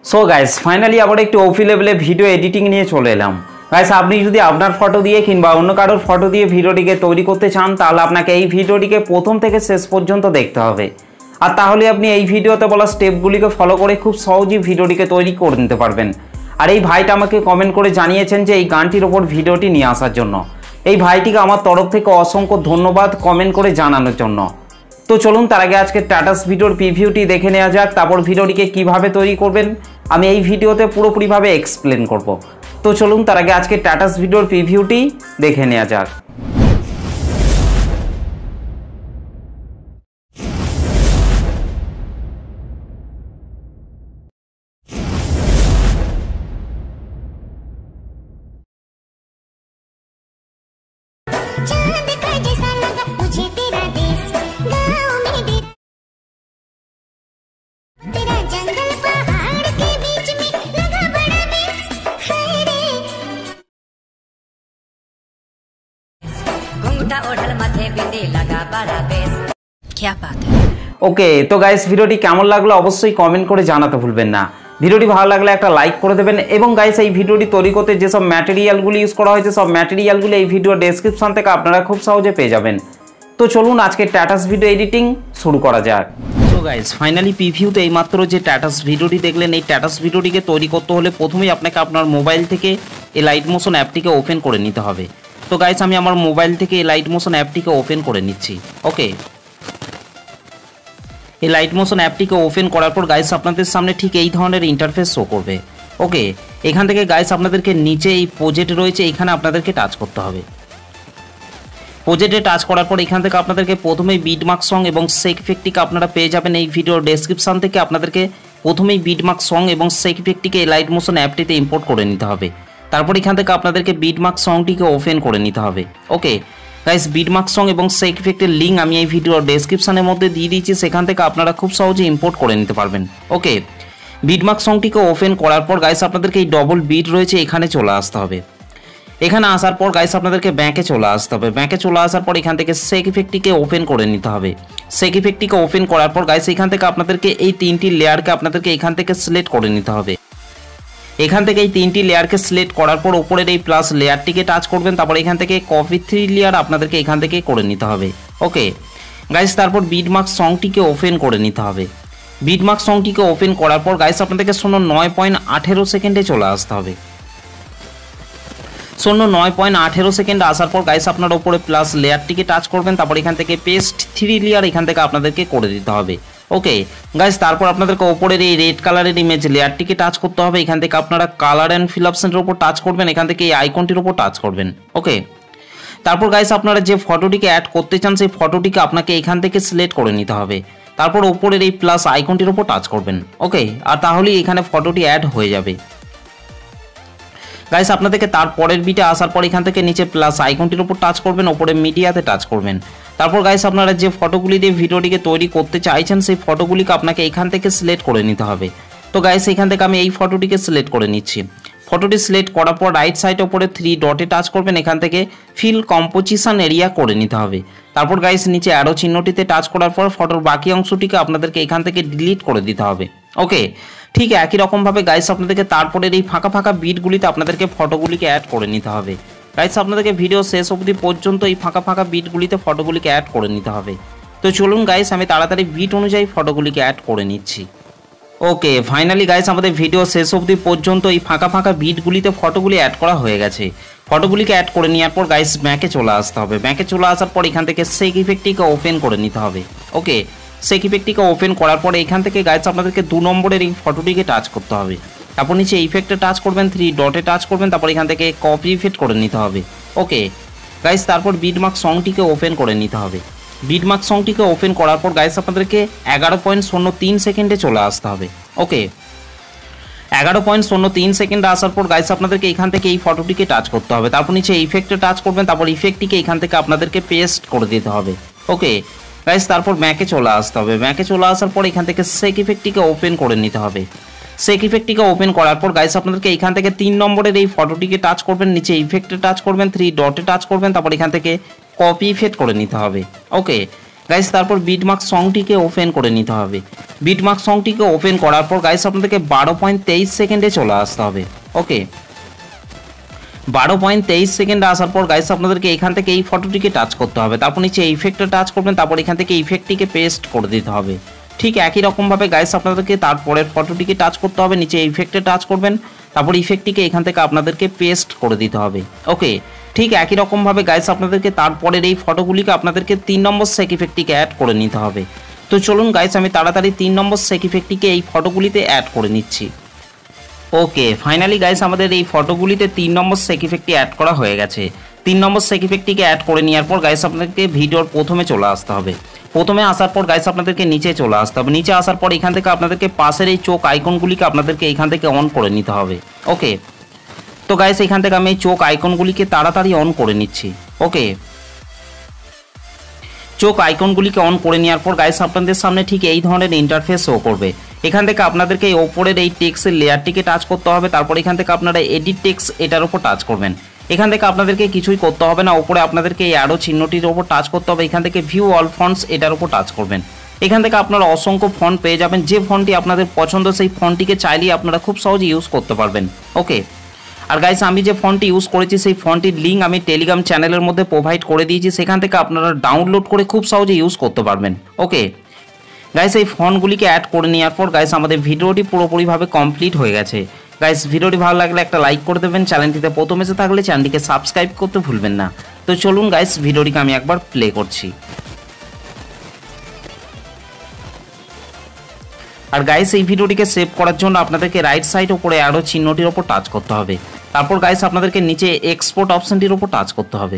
So guys finally আবার একটু ওপি লেভেলে ভিডিও এডিটিং নিয়ে চলে এলাম। গাইস আপনি যদি আপনার ফটো দিয়ে কিংবা অন্য কারোর ফটো দিয়ে ভিডিওটিকে তৈরি করতে চান তাহলে আপনাকে এই ভিডিওটিকে প্রথম থেকে শেষ পর্যন্ত দেখতে হবে। আর তাহলে আপনি এই ভিডিওতে বলা স্টেপগুলিকে ফলো করে খুব সহজেই ভিডিওটিকে তৈরি করে নিতে পারবেন। আর এই ভাইটা আমাকে কমেন্ট করে জানিয়েছেন যে এই গানটির ওপর ভিডিওটি নিয়ে আসার জন্য। এই ভাইটিকে আমার তরফ থেকে অসংখ্য ধন্যবাদ কমেন্ট করে জানানোর জন্য। তো চলুন তার আগে আজকে স্ট্যাটাস ভিডিওর প্রিভিউটি দেখে নেওয়া যাক, তারপর ভিডিওটিকে কিভাবে তৈরি করবেন আমি এই ভিডিওতে পুরোপুরিভাবে এক্সপ্লেন করব। তো চলুন তার আগে আজকে স্ট্যাটাস ভিডিওর প্রিভিউটি দেখে নেওয়া যাক। ওকে, তো গাইস ভিডিওটি কেমন লাগলো অবশ্যই কমেন্ট করে জানাতে ভুলবেন না। ভিডিওটি ভালো লাগলে একটা লাইক করে দেবেন এবং গাইস এই ভিডিওটি তৈরি করতে যেসব ম্যাটেরিয়ালগুলি ইউজ করা হয়েছে সব ম্যাটেরিয়ালগুলি এই ভিডিও ডেসক্রিপশন থেকে আপনারা খুব সহজে পেয়ে যাবেন। তো চলুন আজকে স্ট্যাটাস ভিডিও এডিটিং শুরু করা যাক। তো গাইস ফাইনালি প্রিভিউতে এইমাত্র যে স্ট্যাটাস ভিডিওটি দেখলেন, এই স্ট্যাটাস ভিডিওটিকে তৈরি করতে হলে প্রথমেই আপনাকে আপনার মোবাইল থেকে এই লাইট মোশন অ্যাপটিকে ওপেন করে নিতে হবে। তো গাইস আমি আমার মোবাইল থেকে এই লাইট মোশন অ্যাপটিকে ওপেন করে নিচ্ছি। ওকে, এই লাইট মোশন অ্যাপটিকে ওপেন করার পর গাইস আপনাদের সামনে ঠিক এই ধরনের ইন্টারফেস শো করবে। ওকে, এখান থেকে গাইস আপনাদেরকে নিচে এই প্রজেক্ট রয়েছে এখানে আপনাদেরকে টাচ করতে হবে। প্রজেক্টে টাচ করার পর এখান থেকে আপনাদেরকে প্রথমেই বিটমার্ক সং এবং সেক ইফেক্টটিকে আপনারা পেয়ে যাবেন এই ভিডিওর ডেসক্রিপশন থেকে। আপনাদেরকে প্রথমেই বিটমার্ক সং এবং সেক ইফেক্টটিকে এই লাইট মোশন অ্যাপটিতে ইম্পোর্ট করে নিতে হবে। তারপর এখান থেকে আপনাদেরকে বিটমার্ক সংটিকে ওপেন করে নিতে হবে। ওকে গাইস, বিটমার্ক সং এবং সেক ইফেক্টের লিঙ্ক আমি এই ভিডিওর ডেসক্রিপশনের মধ্যে দিয়ে দিয়েছি, সেখান থেকে আপনারা খুব সহজে ইম্পোর্ট করে নিতে পারবেন। ওকে, বিটমার্ক সংটিকে ওপেন করার পর গাইস আপনাদেরকে এই ডবল বিট রয়েছে এখানে চলে আসতে হবে। এখানে আসার পর গাইস আপনাদেরকে ব্যাংকে চলে আসতে হবে। ব্যাংকে চলে আসার পর এখান থেকে সেক ইফেক্টটিকে ওপেন করে নিতে হবে। সেক ইফেক্টটিকে ওপেন করার পর গাইস এখান থেকে আপনাদেরকে এই তিনটি লেয়ারকে আপনাদেরকে এখান থেকে সিলেক্ট করে নিতে হবে। এখান থেকে এই তিনটি লেয়ারকে সিলেক্ট করার পর উপরের এই প্লাস লেয়ারটিকে টাচ করবেন, তারপর এখান থেকে কপি 3 লেয়ার আপনাদেরকে এখান থেকে করে নিতে হবে। ওকে গাইস, তারপর বিটমার্ক সংটিকে ওপেন করে নিতে হবে। বিটমার্ক সংটিকে ওপেন করার পর গাইস আপনাদেরকে 9.18 সেকেন্ডে চলে আসতে হবে। 9.18 সেকেন্ড আসার পর গাইস আপনার উপরে প্লাস লেয়ারটিকে টাচ করবেন, তারপর এখান থেকে পেস্ট 3 লেয়ার এখান থেকে আপনাদেরকে করে দিতে হবে। ওকে গাইস, তারপর আপনাদেরকে উপরের এই রেড কালারের ইমেজ লেয়ারটিকে টাচ করতে হবে। এখান থেকে আপনারা কালার অ্যান্ড ফিল অপশনের উপর টাচ করবেন, এখান থেকে এই আইকনটির উপর টাচ করবেন। ওকে, তারপর গাইস আপনারা যে ফটোটিকে অ্যাড করতে চান সেই ফটোটিকে আপনাকে এখান থেকে সিলেক্ট করে নিতে হবে। তারপর উপরের এই প্লাস আইকনটির উপর টাচ করবেন। ওকে, আর তাহলেই এখানে ফটোটি অ্যাড হয়ে যাবে। গাইস আপনাদেরকে তারপরের বিটে আসার পর এখান থেকে নিচে প্লাস আইকনটির উপর টাচ করবেন, উপরে মিডিয়াতে টাচ করবেন। তারপর গাইস আপনারা যে ফটোগুলি দিয়ে ভিডিওটিকে তৈরি করতে চাইছেন সেই ফটোগুলিকে আপনাকে এখান থেকে সিলেক্ট করে নিতে হবে। তো গাইস এখান থেকে আমি এই ফটোটিকে সিলেক্ট করে নিচ্ছি। ফটোটি সিলেক্ট করার পর রাইট সাইডে উপরে 3 ডটে টাচ করবেন, এখান থেকে ফিল কম্পোজিশন এরিয়া করে নিতে হবে। তারপর গাইস নিচে অ্যারো চিহ্নটিতে টাচ করার পর ফটোর বাকি অংশটিকে আপনাদেরকে এখান থেকে ডিলিট করে দিতে হবে। ওকে, ঠিক একই রকমভাবে গাইস আপনাদেরকে তারপরের এই ফাঁকা ফাঁকা বিটগুলিতে আপনাদেরকে ফটোগুলিকে অ্যাড করে নিতে হবে। গাইস আপনাদেরকে ভিডিও শেষ অবধি পর্যন্ত এই ফাঁকা ফাঁকা বিটগুলিতে ফটোগুলিকে অ্যাড করে নিতে হবে। তো চলুন গাইস আমি তাড়াতাড়ি বিট অনুযায়ী ফটোগুলিকে অ্যাড করে নিচ্ছি। ওকে ফাইনালি গাইস আমাদের ভিডিও শেষ অবধি পর্যন্ত এই ফাঁকা ফাঁকা বিটগুলিতে ফটোগুলি অ্যাড করা হয়ে গেছে। ফটোগুলিকে অ্যাড করে নেওয়ার পর গাইস ব্যাংকে চলে আসতে হবে। ব্যাংকে চলে আসার পর এখান থেকে সেক ইফেক্টটিকে ওপেন করে নিতে হবে। ওকে, সেক ইফেক্টটিকে ওপেন করার পরে এখান থেকে গাইস আপনাদেরকে 2 নম্বরের এই ফটোটিকে টাচ করতে হবে। তারপর নিচে ইফেক্টে টাচ করবেন, 3 ডটে টাচ করবেন, তারপর এখান থেকে কপি ইফেক্ট করে নিতে হবে। ওকে গাইস, তারপর বিটমার্ক সংটিকে ওপেন করে নিতে হবে। বিটমার্ক সংটিকে ওপেন করার পর গাইস আপনাদেরকে 11.03 সেকেন্ডে চলে আসতে হবে। ওকে, 11.03 সেকেন্ড আসার পর গাইস আপনাদেরকে এখান থেকে এই ফটোটিকে টাচ করতে হবে। তারপর নিচে ইফেক্টে টাচ করবেন, তারপর ইফেক্টটিকে এখান থেকে আপনাদেরকে পেস্ট করে দিতে হবে। ওকে গাইস, তারপর ব্যাকে চলে আসতে হবে। ব্যাকে চলে আসার পর এখান থেকে সেক ইফেক্টটিকে ওপেন করে নিতে হবে। সেক ইফেক্টটিকে ওপেন করার পর গাইস আপনাদেরকে এখান থেকে 3 নম্বরের এই ফটোটিকে টাচ করবেন, নিচে ইফেক্টে টাচ করবেন, 3 ডটে টাচ করবেন, তারপর এখান থেকে কপি ইফেক্ট করে নিতে হবে। ওকে গাইস তারপর বিটমার্ক সংটিকে ওপেন করে নিতে হবে। বিটমার্ক সংটিকে ওপেন করার পর গাইস আপনাদেরকে 12.23 সেকেন্ডে চলে আসতে হবে। ওকে, 12.23 সেকেন্ডে আসার পর গাইস আপনাদেরকে এখান থেকে এই ফটোটিকে টাচ করতে হবে। তারপর নিচে ইফেক্টে টাচ করবেন, তারপর এখান থেকে ইফেক্টটিকে পেস্ট করে দিতে হবে। ঠিক একই রকমভাবে গাইস আপনাদেরকে তারপরের ফটোটিকে টাচ করতে হবে, নিচে ইফেক্টে টাচ করবেন, তারপর ইফেক্টটিকে এখান থেকে আপনাদেরকে পেস্ট করে দিতে হবে। ওকে, ঠিক একই রকমভাবে গাইস আপনাদেরকে তারপরের এই ফটোগুলিকে আপনাদেরকে 3 নম্বর সেক ইফেক্টটিকে অ্যাড করে নিতে হবে। তো চলুন গাইস আমি তাড়াতাড়ি 3 নম্বর সেক ইফেক্টটিকে এই ফটোগুলিতে অ্যাড করে নিচ্ছি। ওকে, ফাইনালি গাইস আমাদের এই ফটোগুলিতে 3 নম্বর সেক ইফেক্টটি অ্যাড করা হয়ে গেছে। 3 নম্বর সেক ইফেক্টটিকে অ্যাড করে নেওয়ার পর গাইস আপনাদেরকে ভিডিওর প্রথমে চলে আসতে হবে। প্রথমে আসার পর গাইস আপনাদেরকে নিচে চলে আসতে হবে। নিচে আসার পর এখান থেকে আপনাদেরকে পাশের এই চোখ আইকনগুলিকে আপনাদেরকে এখান থেকে অন করে নিতে হবে। ওকে, তো গাইস এখান থেকে আমি এই চোখ আইকনগুলিকে তাড়াতাড়ি অন করে নিচ্ছি। ওকে, চোখ আইকনগুলিকে অন করে নেওয়ার পর গাইস আপনাদের সামনে ঠিক এই ধরনের ইন্টারফেস শো করবে। এখান থেকে আপনাদেরকে এই ওপরের এই টেক্সটের লেয়ারটিকে টাচ করতে হবে। তারপর এখান থেকে আপনারা এডিট টেক্সট এটার উপর টাচ করবেন। এখান থেকে আপনাদেরকে কিছুই করতে হবে না, ওপরে আপনাদেরকে এই অ্যারো চিহ্নটির উপর টাচ করতে হবে। এখান থেকে ভিউ অল ফন্টস এটার উপর টাচ করবেন। এখান থেকে আপনারা অসংখ্য ফন্ট পেয়ে যাবেন। যে ফন্টটি আপনাদের পছন্দ সেই ফন্টটিকে চাইলেই আপনারা খুব সহজে ইউজ করতে পারবেন। ওকে, আর গাইস আমি যে ফন্টটি ইউজ করেছি সেই ফন্টটির লিঙ্ক আমি টেলিগ্রাম চ্যানেলের মধ্যে প্রোভাইড করে দিয়েছি, সেখান থেকে আপনারা ডাউনলোড করে খুব সহজে ইউজ করতে পারবেন। ওকে গাইস, এই ফন্টগুলিকে অ্যাড করে নেওয়ার পর গাইস আমাদের ভিডিওটি পুরোপুরিভাবে কমপ্লিট হয়ে গেছে। গাইস ভিডিওটি ভালো লাগলে একটা লাইক করে দেবেন, চ্যানেলটিতে প্রথম এসে থাকলে চ্যানেলটিকে সাবস্ক্রাইব করতে ভুলবেন না। তো চলুন গাইস ভিডিওটিকে আমি একবার প্লে করছি। আর গাইস এই ভিডিওটিকে সেভ করার জন্য আপনাদেরকে রাইট সাইড উপরে অ্যারো চিহ্নটির উপর টাচ করতে হবে। তারপর গাইস আপনাদেরকে নিচে এক্সপোর্ট অপশনটির উপর টাচ করতে হবে।